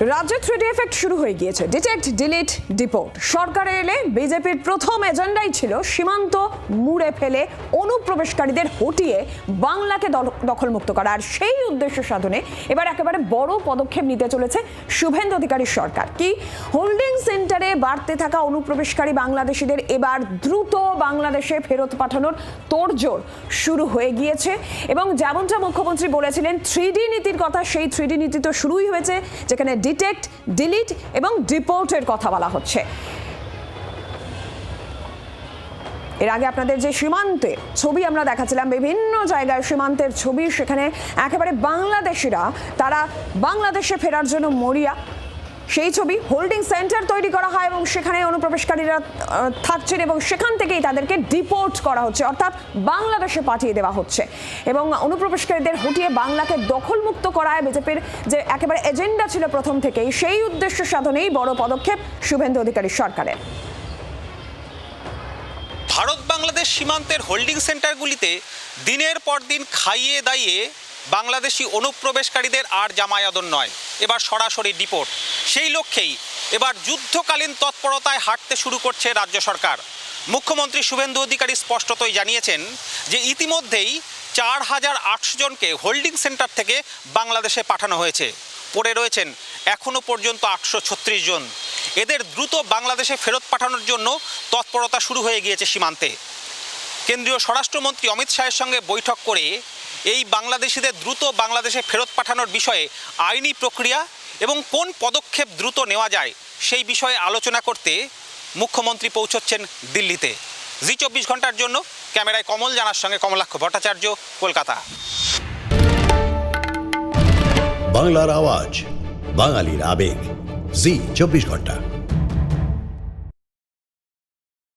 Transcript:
রাজ্যে 3D effect শুরু হয়ে গিয়েছে। Detect, delete, deport. সরকারে এলে বিজেপির প্রথম এজেন্ডাই ছিল সীমান্ত মুড়ে ফেলে অনুপ্রবেশকারীদের হটিয়ে বাংলাকে দখলমুক্ত করা। আর সেই উদ্দেশ্য সাধনে এবার একেবারে বড় পদক্ষেপ নিতে চলেছে শুভেন্দু অধিকারীর সরকার। কি হোল্ডিং সেন্টারে বাড়তে থাকা অনুপ্রবেশকারী বাংলাদেশিদের এবার দ্রুত বাংলাদেশে ফেরত পাঠানোর তোড়জোড় শুরু হয়ে গিয়েছে। এবং যেমনটা মুখ্যমন্ত্রী বলেছিলেন 3D নীতির কথা, সেই 3D নীতি তো শুরুই হয়েছে, যেখানে ডিটেক্ট, ডিলিট এবং ডিপোর্টের কথা বলা হচ্ছে। এর আগে আপনাদের যে সীমান্তের ছবি আমরা দেখাচ্ছিলাম, বিভিন্ন জায়গায় সীমান্তের ছবি, সেখানে একেবারে বাংলাদেশিরা তারা বাংলাদেশে ফেরার জন্য মরিয়া। সেই ছবি হোল্ডিং সেন্টার তৈরি করা হয় এবং সেখানে অনুপ্রবেশকারীরা থাকছেন এবং সেখান থেকেই তাদেরকে ডিপোর্ট করা হচ্ছে, অর্থাৎ বাংলাদেশে পাঠিয়ে দেওয়া হচ্ছে। এবং অনুপ্রবেশকারীদের হটিয়ে বাংলাকে দখলমুক্ত করায় বিজেপির যে একেবারে এজেন্ডা ছিল প্রথম থেকেই, সেই উদ্দেশ্য সাধনেই বড় পদক্ষেপ শুভেন্দু অধিকারীর সরকারের। ভারত বাংলাদেশ সীমান্তের হোল্ডিং সেন্টারগুলিতে দিনের পর দিন খাইয়ে দাইয়ে বাংলাদেশি অনুপ্রবেশকারীদের আর জামায়াদন নয়, এবার সরাসরি ডিপোর্ট। সেই লক্ষ্যেই এবার যুদ্ধকালীন তৎপরতায় হাঁটতে শুরু করছে রাজ্য সরকার। মুখ্যমন্ত্রী শুভেন্দু অধিকারী স্পষ্টতই জানিয়েছেন যে ইতিমধ্যেই 4800 জনকে হোল্ডিং সেন্টার থেকে বাংলাদেশে পাঠানো হয়েছে। পড়ে রয়েছেন এখনও পর্যন্ত 836 জন। এদের দ্রুত বাংলাদেশে ফেরত পাঠানোর জন্য তৎপরতা শুরু হয়ে গিয়েছে সীমান্তে। কেন্দ্রীয় স্বরাষ্ট্রমন্ত্রী অমিত শাহের সঙ্গে বৈঠক করে এই বাংলাদেশিদের দ্রুত বাংলাদেশে ফেরত পাঠানোর বিষয়ে আইনি প্রক্রিয়া এবং কোন পদক্ষেপ দ্রুত নেওয়া যায় সেই বিষয়ে আলোচনা করতে মুখ্যমন্ত্রী পৌঁছচ্ছেন দিল্লিতে। জি24 ঘন্টার জন্য ক্যামেরায় কমল জানার সঙ্গে কমলাক্ষ ভট্টাচার্য, কলকাতা। বাংলার আওয়াজ, বাঙালির আবেগ, জি24 ঘন্টা।